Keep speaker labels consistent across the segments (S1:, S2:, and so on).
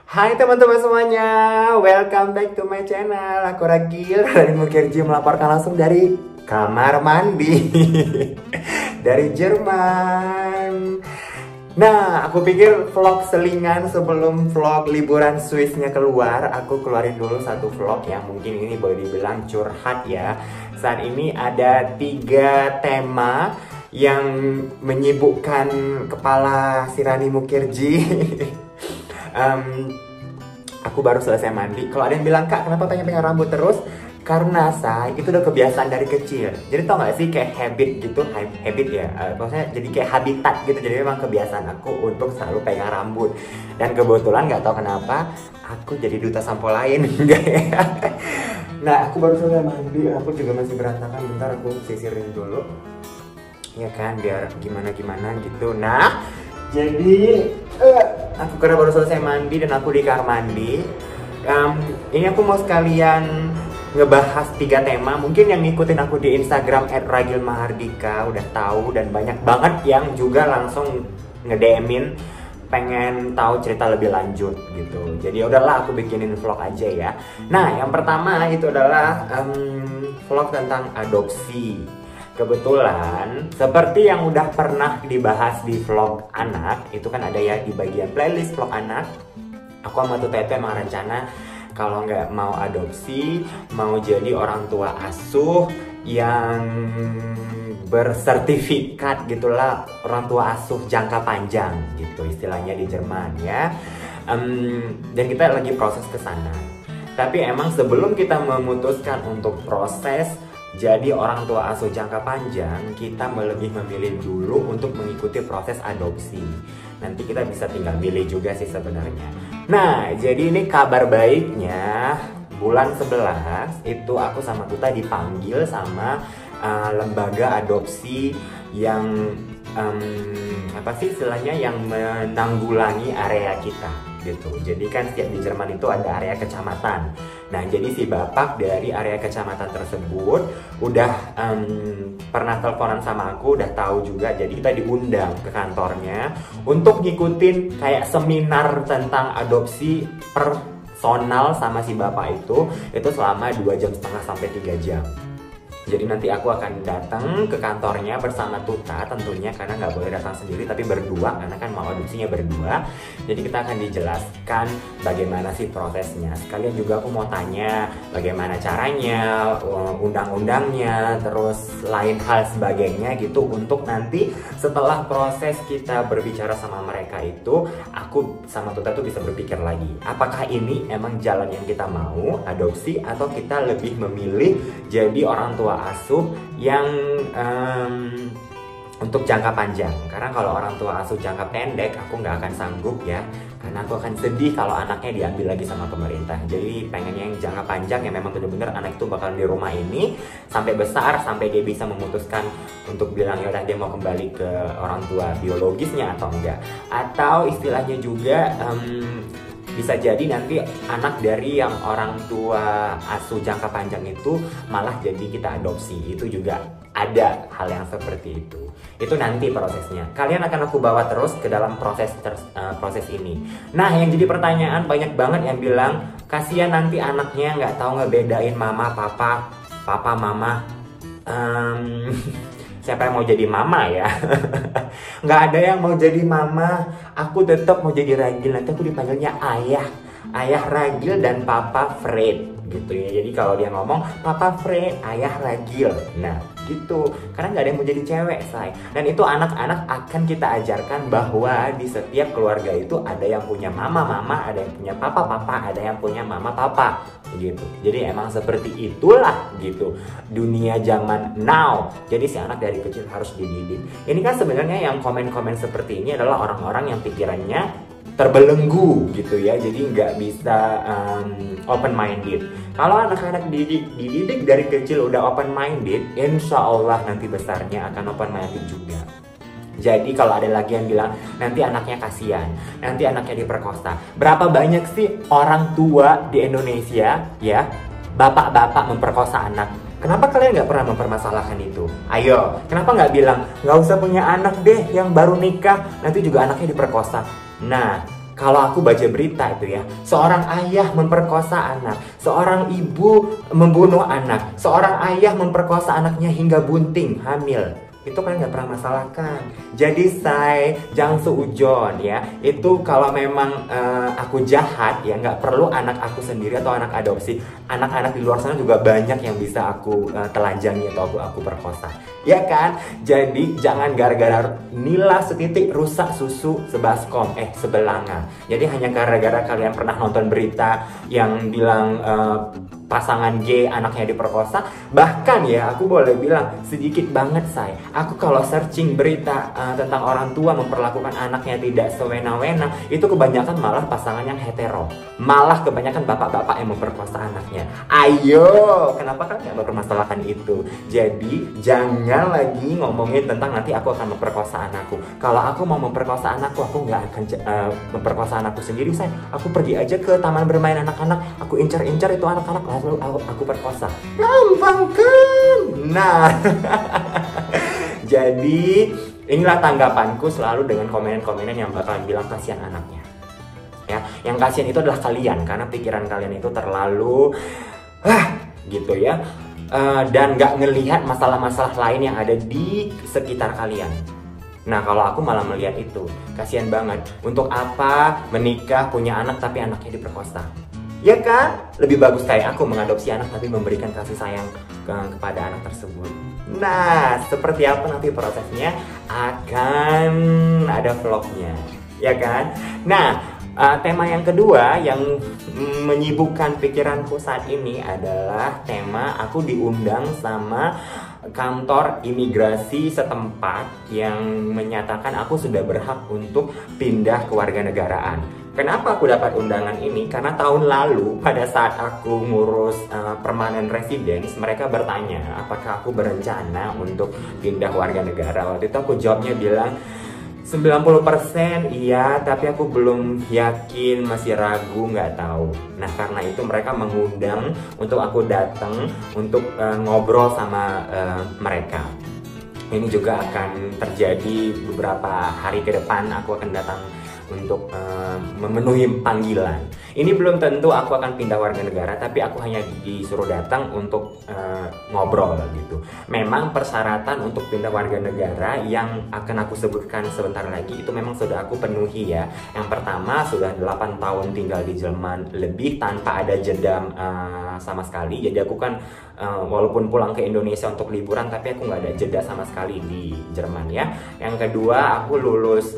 S1: Hai teman-teman semuanya, welcome back to my channel. Aku Ragil dari Mukherjee melaporkan langsung dari kamar mandi dari Jerman. Nah, aku pikir vlog selingan sebelum vlog liburan Swissnya keluar, aku keluarin dulu satu vlog yang mungkin ini boleh dibilang curhat ya. Saat ini ada 3 tema yang menyibukkan kepala si Rani Mukherjee. Aku baru selesai mandi. Kalau ada yang bilang, "Kak, kenapa pengen rambut terus?" Karena say, itu udah kebiasaan dari kecil. Jadi tau gak sih kayak habit gitu, habit ya. Maksudnya jadi kayak habitat gitu. Jadi memang kebiasaan aku untuk selalu pegang rambut. Dan kebetulan nggak tahu kenapa aku jadi duta sampo lain. Enggak ya. Nah, aku baru selesai mandi. Aku juga masih berantakan. Bentar aku sisirin dulu. Ya kan, biar gimana-gimana gitu. Nah, jadi aku karena baru selesai mandi dan aku di kamar mandi. Ini aku mau sekalian ngebahas 3 tema. Mungkin yang ngikutin aku di Instagram @ragilmahardika udah tahu, dan banyak banget yang juga langsung nge-DM-in pengen tahu cerita lebih lanjut gitu. Jadi udahlah aku bikinin vlog aja ya. Nah, yang pertama itu adalah vlog tentang adopsi. Kebetulan, seperti yang udah pernah dibahas di vlog anak, itu kan ada ya di bagian playlist vlog anak. Aku sama Tuh Tete emang rencana kalau nggak mau adopsi, mau jadi orang tua asuh yang bersertifikat gitulah, orang tua asuh jangka panjang gitu istilahnya di Jerman ya. Dan kita lagi proses ke sana. Tapi emang sebelum kita memutuskan untuk proses jadi orang tua asuh jangka panjang, kita lebih memilih dulu untuk mengikuti proses adopsi. Nanti kita bisa tinggal milih juga sih sebenarnya. Nah, jadi ini kabar baiknya, bulan 11 itu aku sama Tuta dipanggil sama lembaga adopsi yang apa sih istilahnya, yang menanggulangi area kita gitu. Jadi kan setiap di Jerman itu ada area kecamatan. Nah, jadi si bapak dari area kecamatan tersebut udah pernah teleponan sama aku, udah tahu juga. Jadi kita diundang ke kantornya untuk ngikutin kayak seminar tentang adopsi personal sama si bapak itu selama 2,5 jam sampai 3 jam. Jadi nanti aku akan datang ke kantornya bersama Tuta tentunya, karena nggak boleh datang sendiri tapi berdua, karena kan mau adopsinya berdua. Jadi kita akan dijelaskan bagaimana sih prosesnya. Sekalian juga aku mau tanya bagaimana caranya, undang-undangnya, terus lain hal sebagainya gitu, untuk nanti setelah proses kita berbicara sama mereka itu, aku sama Tuta tuh bisa berpikir lagi, apakah ini emang jalan yang kita mau adopsi, atau kita lebih memilih jadi orang tua asuh yang untuk jangka panjang. Karena kalau orang tua asuh jangka pendek aku nggak akan sanggup ya, karena aku akan sedih kalau anaknya diambil lagi sama pemerintah. Jadi pengennya yang jangka panjang, yang memang benar-benar anak itu bakal di rumah ini sampai besar, sampai dia bisa memutuskan untuk bilang ya udah dia mau kembali ke orang tua biologisnya atau enggak. Atau istilahnya juga bisa jadi nanti anak dari yang orang tua asuh jangka panjang itu malah jadi kita adopsi. Itu juga ada hal yang seperti itu. Itu nanti prosesnya. Kalian akan aku bawa terus ke dalam proses ini. Nah, yang jadi pertanyaan banyak banget yang bilang, kasihan nanti anaknya nggak tahu ngebedain mama, papa, mama. Siapa yang mau jadi mama ya? Nggak ada yang mau jadi mama. Aku tetap mau jadi Ragil. Nanti aku dipanggilnya ayah Ragil dan papa Fred gitu ya. Jadi kalau dia ngomong papa Fred, ayah Ragil, nah gitu. Karena nggak ada yang mau jadi cewek, say. Dan itu anak-anak akan kita ajarkan bahwa di setiap keluarga itu ada yang punya mama, ada yang punya papa, ada yang punya mama, papa gitu. Jadi emang seperti itulah gitu dunia zaman now. Jadi si anak dari kecil harus dididik. Ini kan sebenarnya yang komen-komen seperti ini adalah orang-orang yang pikirannya terbelenggu gitu ya, jadi nggak bisa open minded. Kalau anak-anak dididik dari kecil udah open minded, insya Allah nanti besarnya akan open minded juga. Jadi kalau ada lagi yang bilang nanti anaknya kasihan, nanti anaknya diperkosa, berapa banyak sih orang tua di Indonesia ya, bapak-bapak memperkosa anak? Kenapa kalian nggak pernah mempermasalahkan itu? Ayo, kenapa nggak bilang nggak usah punya anak deh yang baru nikah, nanti juga anaknya diperkosa? Nah, kalau aku baca berita itu ya, seorang ayah memperkosa anak, seorang ibu membunuh anak, seorang ayah memperkosa anaknya hingga bunting, hamil. Itu kan nggak pernah masalahkan. Jadi saya jangan seujon ya. Itu kalau memang aku jahat ya, nggak perlu anak aku sendiri atau anak adopsi. Anak-anak di luar sana juga banyak yang bisa aku telanjangi atau aku perkosa. Ya kan? Jadi jangan gara-gara nila setitik rusak susu sebaskom sebelanga. Jadi hanya gara-gara kalian pernah nonton berita yang bilang pasangan gay anaknya diperkosa, bahkan ya aku boleh bilang sedikit banget saya, aku kalau searching berita tentang orang tua memperlakukan anaknya tidak sewena-wena, itu kebanyakan malah pasangan yang hetero, malah kebanyakan bapak-bapak yang memperkosa anaknya. Ayo, kenapa kan nggak mempermasalahkan itu? Jadi jangan lagi ngomongin tentang nanti aku akan memperkosa anakku. Kalau aku mau memperkosa anakku, aku nggak akan memperkosa anakku sendiri. Saya, aku pergi aja ke taman bermain anak-anak, aku incar-incar itu anak-anak, lalu aku perkosa. Gampang kan? Nah, jadi inilah tanggapanku selalu dengan komen-komenan yang bakalan bilang kasihan anaknya. Ya, yang kasihan itu adalah kalian karena pikiran kalian itu terlalu gitu ya. Dan nggak ngelihat masalah-masalah lain yang ada di sekitar kalian. Nah, kalau aku malah melihat itu, kasihan banget. Untuk apa menikah, punya anak tapi anaknya diperkosa? Ya kan? Lebih bagus kayak aku mengadopsi anak tapi memberikan kasih sayang kepada anak tersebut. Nah, seperti apa nanti prosesnya? Akan ada vlognya, ya kan? Nah, tema yang kedua yang menyibukkan pikiranku saat ini adalah tema aku diundang sama kantor imigrasi setempat yang menyatakan aku sudah berhak untuk pindah kewarganegaraan. Kenapa aku dapat undangan ini? Karena tahun lalu pada saat aku ngurus permanent residence, mereka bertanya apakah aku berencana untuk pindah warga negara. Waktu itu aku jawabnya bilang 90% iya, tapi aku belum yakin, masih ragu, nggak tahu. Nah, karena itu mereka mengundang untuk aku datang untuk ngobrol sama mereka. Ini juga akan terjadi beberapa hari ke depan, aku akan datang untuk memenuhi panggilan. Ini belum tentu aku akan pindah warga negara, tapi aku hanya disuruh datang untuk ngobrol gitu. Memang persyaratan untuk pindah warga negara yang akan aku sebutkan sebentar lagi itu memang sudah aku penuhi ya. Yang pertama sudah 8 tahun tinggal di Jerman lebih tanpa ada jeda sama sekali. Jadi aku kan walaupun pulang ke Indonesia untuk liburan, tapi aku nggak ada jeda sama sekali di Jerman ya. Yang kedua, aku lulus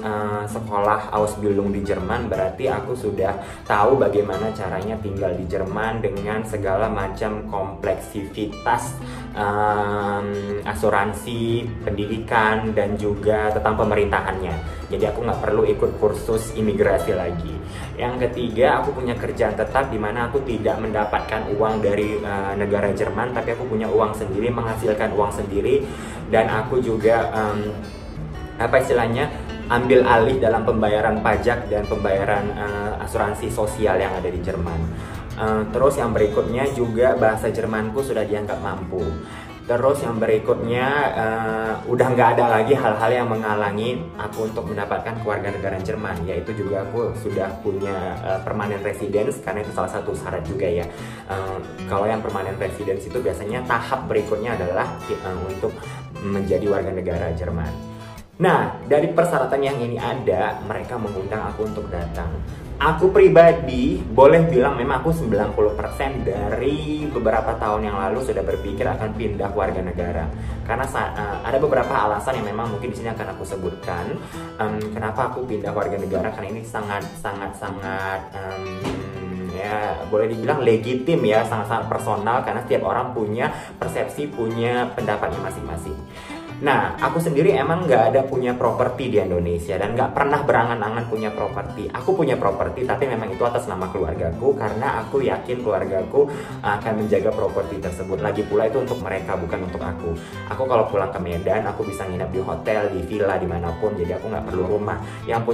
S1: sekolah Ausbildung di Jerman, berarti aku sudah tahu bagaimana caranya tinggal di Jerman dengan segala macam kompleksivitas asuransi, pendidikan, dan juga tentang pemerintahannya. Jadi aku nggak perlu ikut kursus imigrasi lagi. Yang ketiga, aku punya kerjaan tetap di mana aku tidak mendapatkan uang dari negara Jerman, tapi aku punya uang sendiri, menghasilkan uang sendiri, dan aku juga ambil alih dalam pembayaran pajak dan pembayaran asuransi sosial yang ada di Jerman. Terus yang berikutnya juga bahasa Jermanku sudah dianggap mampu. Terus yang berikutnya udah nggak ada lagi hal-hal yang menghalangi aku untuk mendapatkan kewarganegaraan Jerman, yaitu juga aku sudah punya permanent residence, karena itu salah satu syarat juga ya. Kalau yang permanent residence itu biasanya tahap berikutnya adalah untuk menjadi warga negara Jerman. Nah, dari persyaratan yang ini ada, mereka mengundang aku untuk datang. Aku pribadi boleh bilang memang aku 90% dari beberapa tahun yang lalu sudah berpikir akan pindah warga negara. Karena ada beberapa alasan yang memang mungkin di sini akan aku sebutkan. Kenapa aku pindah warga negara, karena ini sangat ya boleh dibilang legitim ya, sangat-sangat personal, karena setiap orang punya persepsi, punya pendapatnya masing-masing. Nah, aku sendiri emang nggak ada punya properti di Indonesia dan nggak pernah berangan-angan punya properti. Aku punya properti, tapi memang itu atas nama keluargaku, karena aku yakin keluargaku akan menjaga properti tersebut. Lagi pula itu untuk mereka, bukan untuk aku. Aku kalau pulang ke Medan, aku bisa nginep di hotel, di villa, dimanapun. Jadi aku nggak perlu rumah. Yang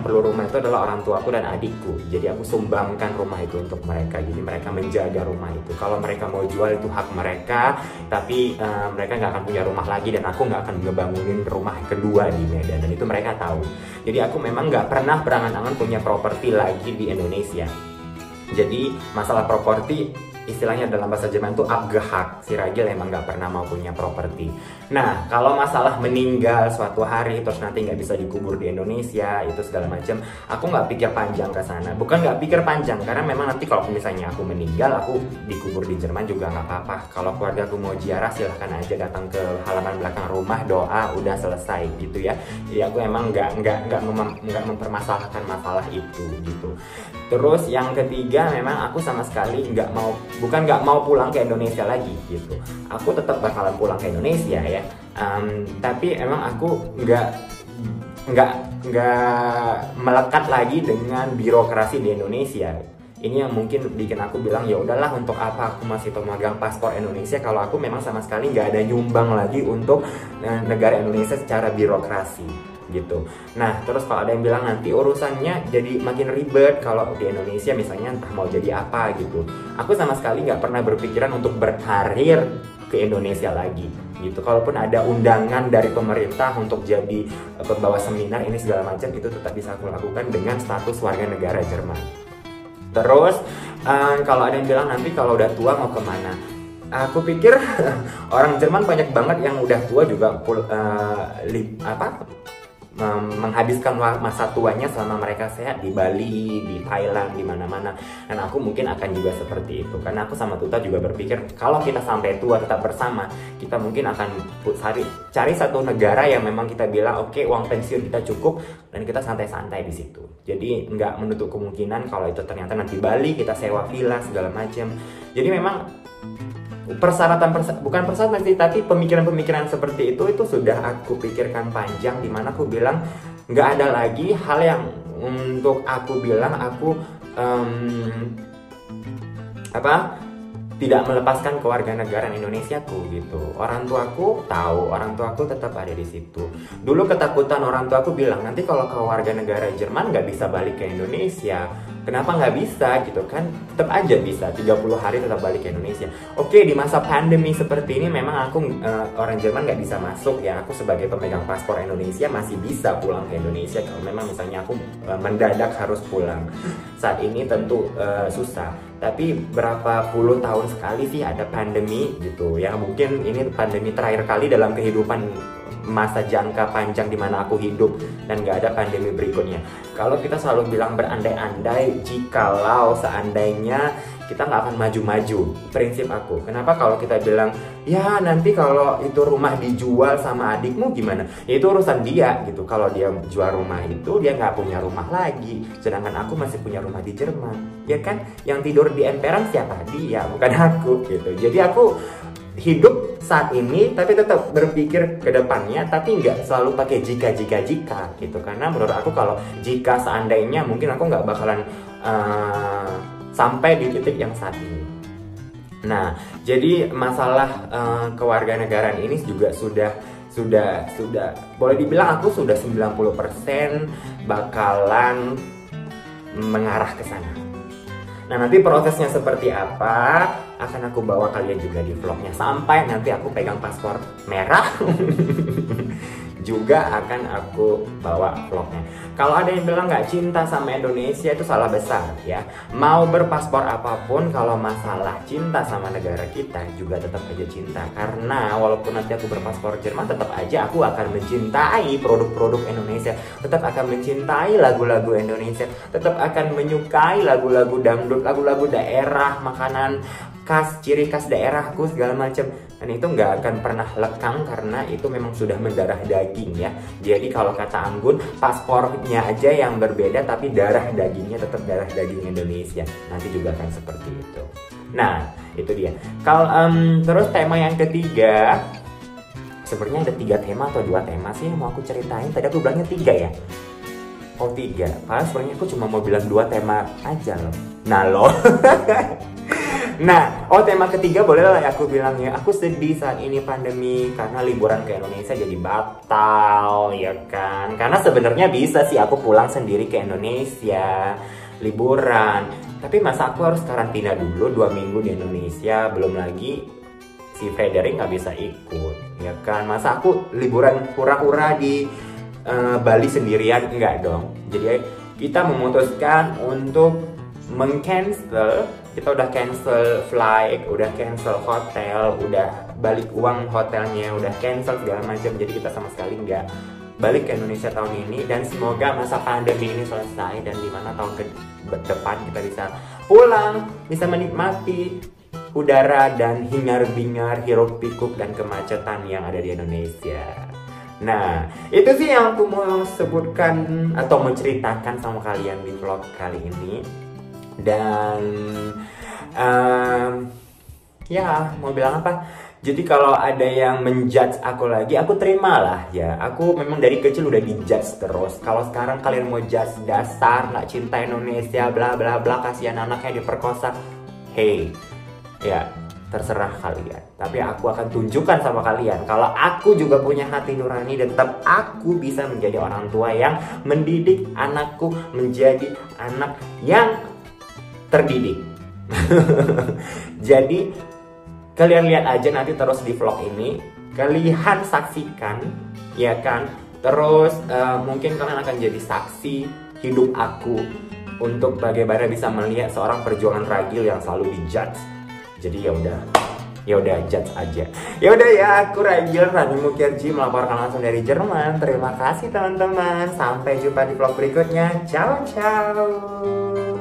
S1: perlu rumah itu adalah orang tuaku dan adikku. Jadi aku sumbangkan rumah itu untuk mereka. Jadi mereka menjaga rumah itu. Kalau mereka mau jual itu hak mereka, tapi mereka nggak akan punya rumah lagi dan aku nggak akan ngebangunin rumah kedua di Medan, dan itu mereka tahu. Jadi aku memang nggak pernah berangan-angan punya properti lagi di Indonesia. Jadi masalah properti istilahnya dalam bahasa Jerman itu abgehakt. Si Ragil emang nggak pernah mau punya properti. Nah, kalau masalah meninggal suatu hari terus nanti nggak bisa dikubur di Indonesia itu segala macam, aku nggak pikir panjang ke sana. Bukan nggak pikir panjang, karena memang nanti kalau misalnya aku meninggal, aku dikubur di Jerman juga nggak apa-apa. Kalau keluarga aku mau ziarah, silahkan aja datang ke halaman belakang rumah, doa, udah selesai gitu ya. Jadi aku emang nggak mempermasalahkan masalah itu gitu. Terus yang ketiga, memang aku sama sekali bukan nggak mau pulang ke Indonesia lagi gitu. Aku tetap bakalan pulang ke Indonesia ya. Tapi emang aku nggak melekat lagi dengan birokrasi di Indonesia. Ini yang mungkin bikin aku bilang ya udahlah, untuk apa aku masih pemegang paspor Indonesia kalau aku memang sama sekali nggak ada nyumbang lagi untuk negara Indonesia secara birokrasi gitu. Nah, terus kalau ada yang bilang nanti urusannya jadi makin ribet kalau di Indonesia misalnya entah mau jadi apa gitu. Aku sama sekali nggak pernah berpikiran untuk berkarir ke Indonesia lagi gitu. Kalaupun ada undangan dari pemerintah untuk jadi pembawa seminar ini segala macam, itu tetap bisa aku lakukan dengan status warga negara Jerman. Terus kalau ada yang bilang nanti kalau udah tua mau kemana? Aku pikir orang Jerman banyak banget yang udah tua juga menghabiskan masa tuanya selama mereka sehat di Bali, di Thailand, di mana-mana. Dan aku mungkin akan juga seperti itu, karena aku sama Tuta juga berpikir kalau kita sampai tua tetap bersama, kita mungkin akan cari satu negara yang memang kita bilang oke, uang pensiun kita cukup dan kita santai-santai di situ. Jadi nggak menutup kemungkinan kalau itu ternyata nanti Bali kita sewa villa segala macam. Jadi memang bukan persyaratan sih, tapi pemikiran-pemikiran seperti itu sudah aku pikirkan panjang, dimana aku bilang nggak ada lagi hal yang untuk aku bilang aku tidak melepaskan kewarganegaraan Indonesiaku gitu. Orang tuaku tahu, orang tuaku tetap ada di situ. Dulu ketakutan orang tuaku bilang nanti kalau kewarganegara Jerman nggak bisa balik ke Indonesia. Kenapa nggak bisa gitu kan? Tetap aja bisa, 30 hari tetap balik ke Indonesia. Oke, di masa pandemi seperti ini memang aku orang Jerman nggak bisa masuk ya. Aku sebagai pemegang paspor Indonesia masih bisa pulang ke Indonesia kalau memang misalnya aku mendadak harus pulang. Saat ini tentu susah. Tapi berapa puluh tahun sekali sih ada pandemi gitu ya. Mungkin ini pandemi terakhir kali dalam kehidupan masa jangka panjang di mana aku hidup, dan gak ada pandemi berikutnya. Kalau kita selalu bilang berandai-andai, jikalau seandainya kita nggak akan maju-maju, prinsip aku. Kenapa kalau kita bilang ya nanti kalau itu rumah dijual sama adikmu gimana? Ya itu urusan dia gitu. Kalau dia jual rumah itu dia nggak punya rumah lagi, sedangkan aku masih punya rumah di Jerman, ya kan? Yang tidur di emperan siapa? Dia, bukan aku gitu. Jadi aku hidup saat ini tapi tetap berpikir ke depannya, tapi nggak selalu pakai jika gitu. Karena menurut aku kalau jika seandainya mungkin aku nggak bakalan sampai di titik yang saat ini. Nah, jadi masalah kewarganegaraan ini juga sudah boleh dibilang aku sudah 90% bakalan mengarah ke sana. Nah, nanti prosesnya seperti apa akan aku bawa kalian juga di vlognya, sampai nanti aku pegang paspor merah juga akan aku bawa vlognya. Kalau ada yang bilang nggak cinta sama Indonesia, itu salah besar ya. Mau berpaspor apapun, kalau masalah cinta sama negara kita juga tetap aja cinta. Karena walaupun nanti aku berpaspor Jerman, tetap aja aku akan mencintai produk-produk Indonesia, tetap akan mencintai lagu-lagu Indonesia, tetap akan menyukai lagu-lagu dangdut, lagu-lagu daerah, makanan khas, ciri khas daerahku segala macam. Dan itu nggak akan pernah lekang karena itu memang sudah mendarah daging ya. Jadi kalau kata Anggun, paspornya aja yang berbeda tapi darah dagingnya tetap darah daging Indonesia. Nanti juga akan seperti itu. Nah, itu dia. Kalau terus tema yang ketiga, sebenarnya ada 3 tema atau 2 tema sih yang mau aku ceritain. Tadi aku bilangnya 3 ya. Oh 3. Padahal sebenarnya aku cuma mau bilang 2 tema aja loh. Nah loh. Nah, tema ketiga boleh lah aku bilang ya. Aku sedih saat ini pandemi karena liburan ke Indonesia jadi batal, ya kan? Karena sebenarnya bisa sih aku pulang sendiri ke Indonesia liburan. Tapi masa aku harus karantina dulu 2 minggu di Indonesia, belum lagi si Frederick nggak bisa ikut, ya kan? Masa aku liburan hura-hura di Bali sendirian? Enggak dong. Jadi kita memutuskan untuk meng-cancel. Kita udah cancel flight, udah cancel hotel, udah balik uang hotelnya, udah cancel segala macam. Jadi kita sama sekali nggak balik ke Indonesia tahun ini, dan semoga masa pandemi ini selesai dan dimana tahun ke depan kita bisa pulang, bisa menikmati udara dan hingar-bingar hiruk pikuk dan kemacetan yang ada di Indonesia. Nah, itu sih yang aku mau sebutkan atau menceritakan sama kalian di vlog kali ini. Dan ya mau bilang apa? Jadi kalau ada yang menjudge aku lagi, aku terimalah ya. Aku memang dari kecil udah dijudge terus. Kalau sekarang kalian mau judge dasar nggak cinta Indonesia, bla bla bla, kasihan anaknya diperkosa, hey, ya terserah kalian. Tapi aku akan tunjukkan sama kalian kalau aku juga punya hati nurani dan tetap aku bisa menjadi orang tua yang mendidik anakku menjadi anak yang terdidik. Jadi kalian lihat aja nanti terus di vlog ini, kalian saksikan, ya kan? Terus mungkin kalian akan jadi saksi hidup aku untuk bagaimana bisa melihat seorang perjuangan ragil yang selalu dijudge. Jadi ya udah judge aja. Ya udah ya, aku Ragil Rani Mukherjee melaporkan langsung dari Jerman. Terima kasih teman-teman. Sampai jumpa di vlog berikutnya. Ciao ciao.